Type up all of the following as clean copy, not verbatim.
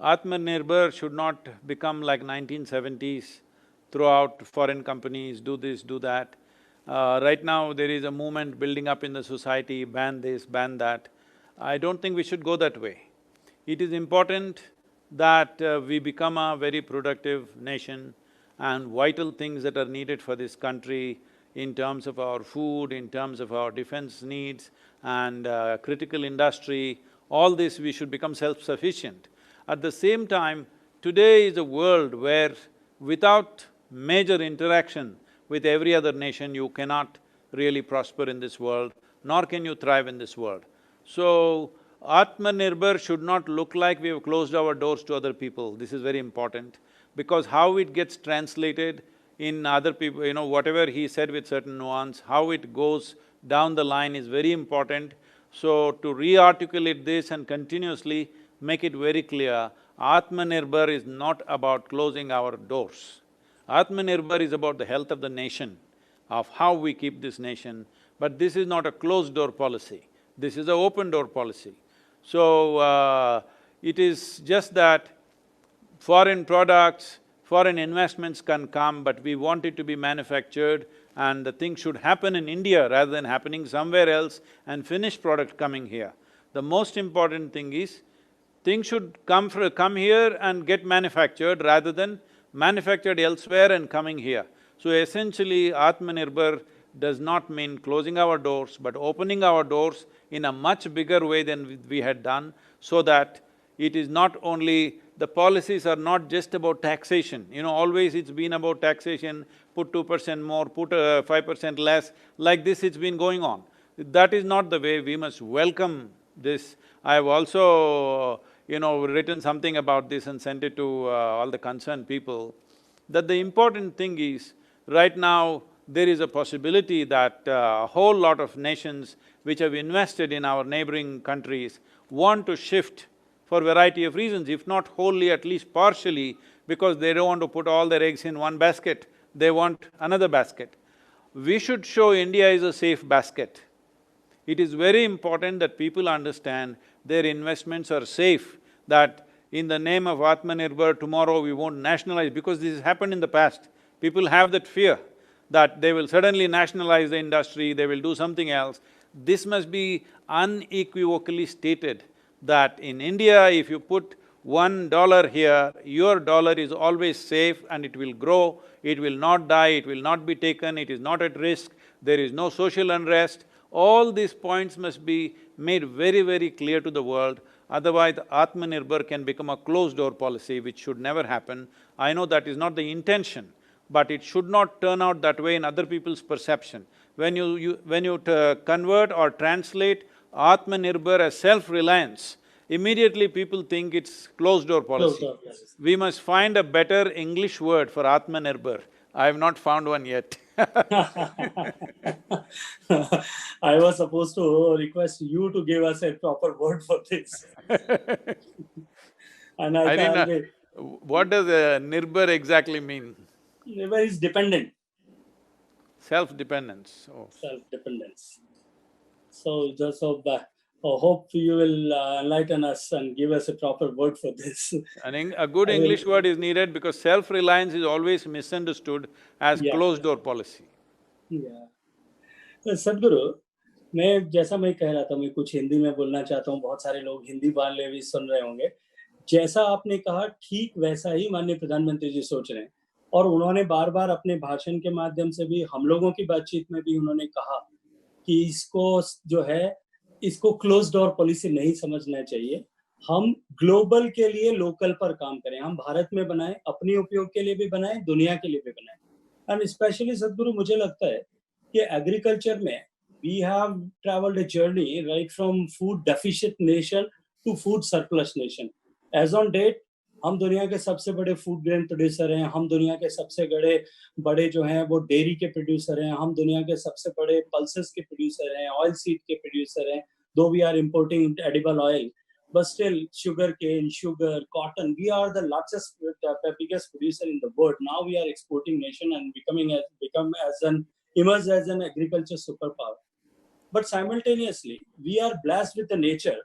Atmanirbhar should not become like 1970s, throughout foreign companies, do this, do that. Right now there is a movement building up in the society, ban this, ban that. I don't think we should go that way. It is important that we become a very productive nation, and vital things that are needed for this country in terms of our food, in terms of our defense needs and critical industry, all this we should become self-sufficient. At the same time, today is a world where without major interaction with every other nation, you cannot really prosper in this world, nor can you thrive in this world. So, Atmanirbhar should not look like we have closed our doors to other people. This is very important, because how it gets translated in other people, whatever he said with certain nuance, how it goes down the line is very important. So, to re-articulate this and continuously make it very clear, Atmanirbhar is not about closing our doors. Atmanirbhar is about the health of the nation, of how we keep this nation, but this is not a closed-door policy, this is an open-door policy. So, it is just that foreign products, foreign investments can come, but we want it to be manufactured, and the thing should happen in India rather than happening somewhere else and finished product coming here. The most important thing is, things should come here and get manufactured rather than manufactured elsewhere and coming here. So essentially, Atmanirbhar does not mean closing our doors, but opening our doors in a much bigger way than we had done, so that it is not only… the policies are not just about taxation, always it's been about taxation, put 2% more, put 5% less, like this it's been going on. That is not the way. We must welcome this. I have also, written something about this and sent it to all the concerned people, that the important thing is, right now, there is a possibility that a whole lot of nations which have invested in our neighboring countries want to shift for a variety of reasons, if not wholly, at least partially, because they don't want to put all their eggs in one basket, they want another basket. We should show India is a safe basket. It is very important that people understand their investments are safe, that in the name of Atmanirbhar, tomorrow we won't nationalize, because this has happened in the past. People have that fear that they will suddenly nationalize the industry, they will do something else. This must be unequivocally stated that in India, if you put $1 here, your dollar is always safe and it will grow, it will not die, it will not be taken, it is not at risk, there is no social unrest. All these points must be made very, very clear to the world, otherwise Atmanirbhar can become a closed-door policy, which should never happen. I know that is not the intention, but it should not turn out that way in other people's perception. When you convert or translate Atmanirbhar as self-reliance, immediately people think it's closed-door policy. We must find a better English word for Atmanirbhar. I have not found one yet. I was supposed to request you to give us a proper word for this. And I didn't know. What does Nirbhar exactly mean? Nirbhar is dependent. Self-dependence. Oh. Self-dependence. So just hope you will enlighten us and give us a proper word for this. A good English word is needed, because self-reliance is always misunderstood as closed-door policy. सदगुरु, जैसा मैं कह रहा था, मैं कुछ हिंदी में बोलना चाहता हूँ, बहुत सारे लोग हिंदी वाले भी सुन रहे होंगे। जैसा आपने कहा, ठीक वैसा ही माननीय प्रधानमंत्री जी सोच रहे हैं, और उन्होंने बार-बार अपने भाषण के माध्यम से भी, हम लोगों की बातचीत में भी उन्होंने कहा कि इसको जो है, इसको क्लोज़ डोर पॉलिसी नहीं समझना चाहिए। हम ग्लोबल के लिए लोकल पर काम करें, हम भारत में बनाएं, अपने उपयोग के लिए भी बनाएं, दुनिया के लिए भी बनाएं। एंड स्पेशली सदगुरु, मुझे लगता है कि एग्रीकल्चर में we have traveled a journey right from food deficient nation to food surplus nation. As on date, हम दुनिया के सबसे बड़े फूड ग्रेन प्रोड्यूसर हैं, हम दुनिया के सबसे बड़े जो हैं वो डेयरी के प्रोड्यूसर हैं, हम दुनिया के सबसे बड़े पल्सेस के प्रोड्यूसर हैं, ऑयल सीड के प्रोड्यूसर हैं, though we are importing edible oil, but still sugar cane, sugar, cotton, we are the largest, the biggest producer in the world. Now we are exporting nation and emerged as an agriculture superpower. But simultaneously, we are blessed with the nature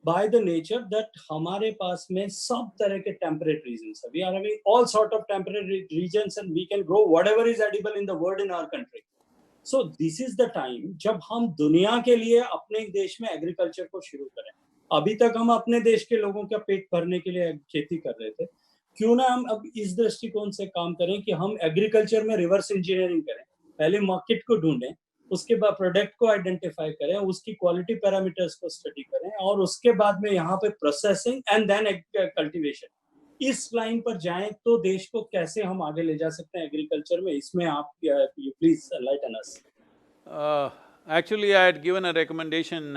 by the nature that हमारे पास में सब तरह के temperate regions है. We are having all sort of temperate regions and we can grow whatever is edible in the world in our country. So this is the time जब हम दुनिया के लिए अपने देश में एग्रीकल्चर को शुरू करें. अभी तक हम अपने देश के लोगों का पेट भरने के लिए खेती कर रहे थे. क्यों ना हम अब इस दृष्टिकोण से काम करें कि हम एग्रीकल्चर में रिवर्स इंजीनियरिंग करें. पहले मार्केट को ढूंढें, उसके बाद प्रोडक्ट को आइडेंटिफाई करें, उसकी क्वालिटी पैरामीटर्स को स्टडी करें और उसके बाद में यहाँ पे प्रोसेसिंग एंड देन कल्टीवेशन. इस लाइन पर जाएं तो देश को कैसे हम आगे ले जा सकते हैं एग्रीकल्चर में, इसमें आप you please enlighten us. Actually, I had given a recommendation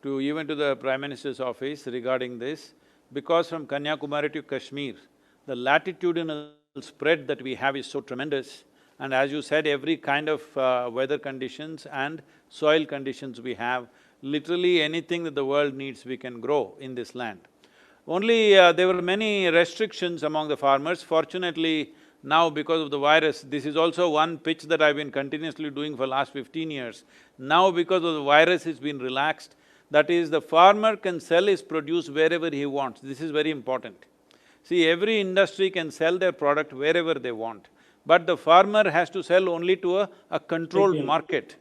to even to the Prime Minister's office regarding this, because from Kanyakumari to Kashmir, the latitudinal spread that we have is so tremendous, and as you said, every kind of weather conditions and soil conditions we have, literally anything that the world needs we can grow in this land. Only there were many restrictions among the farmers. Fortunately, now because of the virus, this is also one pitch that I've been continuously doing for last 15 years. Now because of the virus, it's been relaxed. That is, the farmer can sell his produce wherever he wants. This is very important. See, every industry can sell their product wherever they want, but the farmer has to sell only to a controlled market.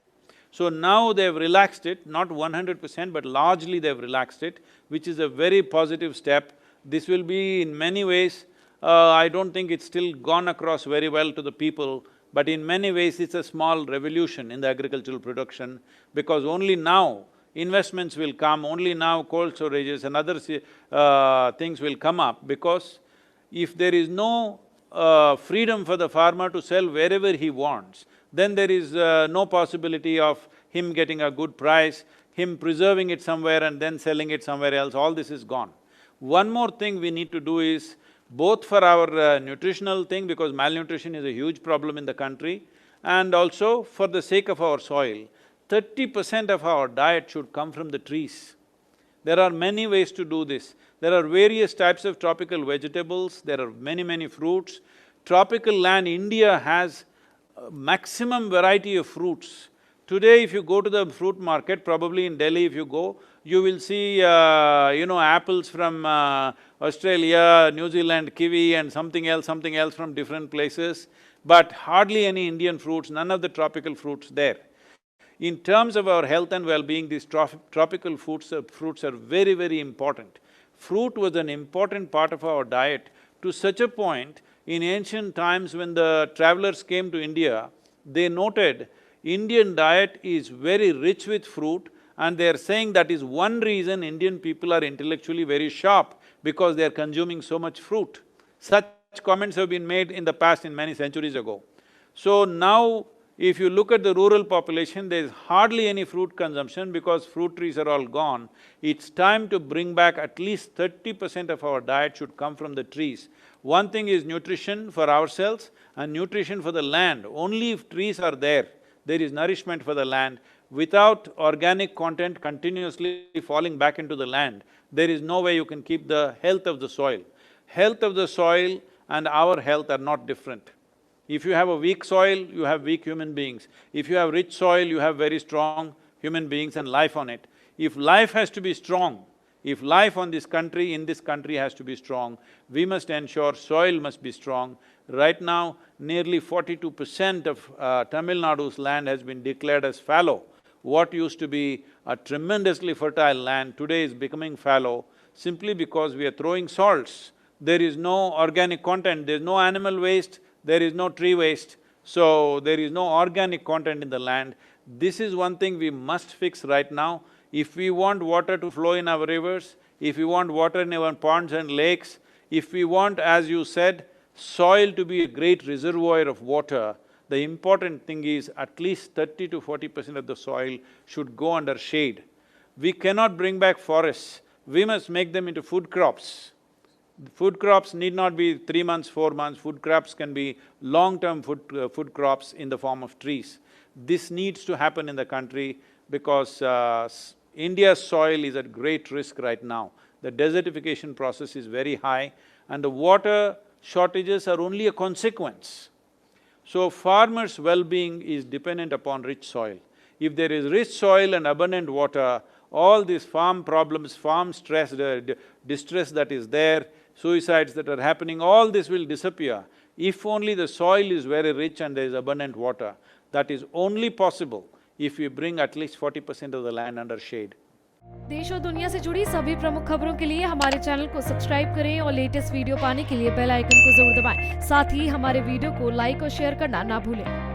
So now they've relaxed it, not 100%, but largely they've relaxed it, which is a very positive step. This will be in many ways, I don't think it's still gone across very well to the people, but in many ways it's a small revolution in the agricultural production, because only now investments will come, only now cold storages and other things will come up, because if there is no freedom for the farmer to sell wherever he wants, then there is no possibility of him getting a good price, him preserving it somewhere and then selling it somewhere else, all this is gone. One more thing we need to do is, both for our nutritional thing, because malnutrition is a huge problem in the country, and also for the sake of our soil, 30% of our diet should come from the trees. There are many ways to do this. There are various types of tropical vegetables, there are many fruits. Tropical land, India has maximum variety of fruits. Today if you go to the fruit market, probably in Delhi if you go, you will see apples from Australia, New Zealand, kiwi and something else from different places, but hardly any Indian fruits, none of the tropical fruits there. In terms of our health and well-being, these tropical fruits are very important. Fruit was an important part of our diet to such a point, in ancient times when the travelers came to India, they noted Indian diet is very rich with fruit, and they are saying that is one reason Indian people are intellectually very sharp, because they are consuming so much fruit. Such comments have been made in the past, in many centuries ago. So now, if you look at the rural population, there is hardly any fruit consumption because fruit trees are all gone. It's time to bring back at least 30% of our diet should come from the trees. One thing is nutrition for ourselves and nutrition for the land. Only if trees are there, there is nourishment for the land. Without organic content continuously falling back into the land, there is no way you can keep the health of the soil. Health of the soil and our health are not different. If you have a weak soil, you have weak human beings. If you have rich soil, you have very strong human beings and life on it. If life has to be strong, if life on this country, in this country has to be strong, we must ensure soil must be strong. Right now, nearly 42% of Tamil Nadu's land has been declared as fallow. What used to be a tremendously fertile land today is becoming fallow simply because we are throwing salts. There is no organic content, there is no animal waste, there is no tree waste, so there is no organic content in the land. This is one thing we must fix right now. If we want water to flow in our rivers, if we want water in our ponds and lakes, if we want, as you said, soil to be a great reservoir of water, the important thing is at least 30 to 40% of the soil should go under shade. We cannot bring back forests, we must make them into food crops. Food crops need not be 3 months, 4 months, food crops can be long-term food crops in the form of trees. This needs to happen in the country because India's soil is at great risk right now. The desertification process is very high and the water shortages are only a consequence. So farmers' well-being is dependent upon rich soil. If there is rich soil and abundant water, all these farm problems, farm stress, distress that is there, suicides that are happening, all this will disappear if only the soil is very rich and there is abundant water. That is only possible if we bring at least 40% of the land under shade. देश और दुनिया से जुड़ी सभी प्रमुख खबरों के लिए हमारे चैनल को सब्सक्राइब करें और लेटेस्ट वीडियो पाने के लिए बेल आइकन को जरूर दबाएं। साथ ही हमारे वीडियो को लाइक और शेयर करना ना भूलें।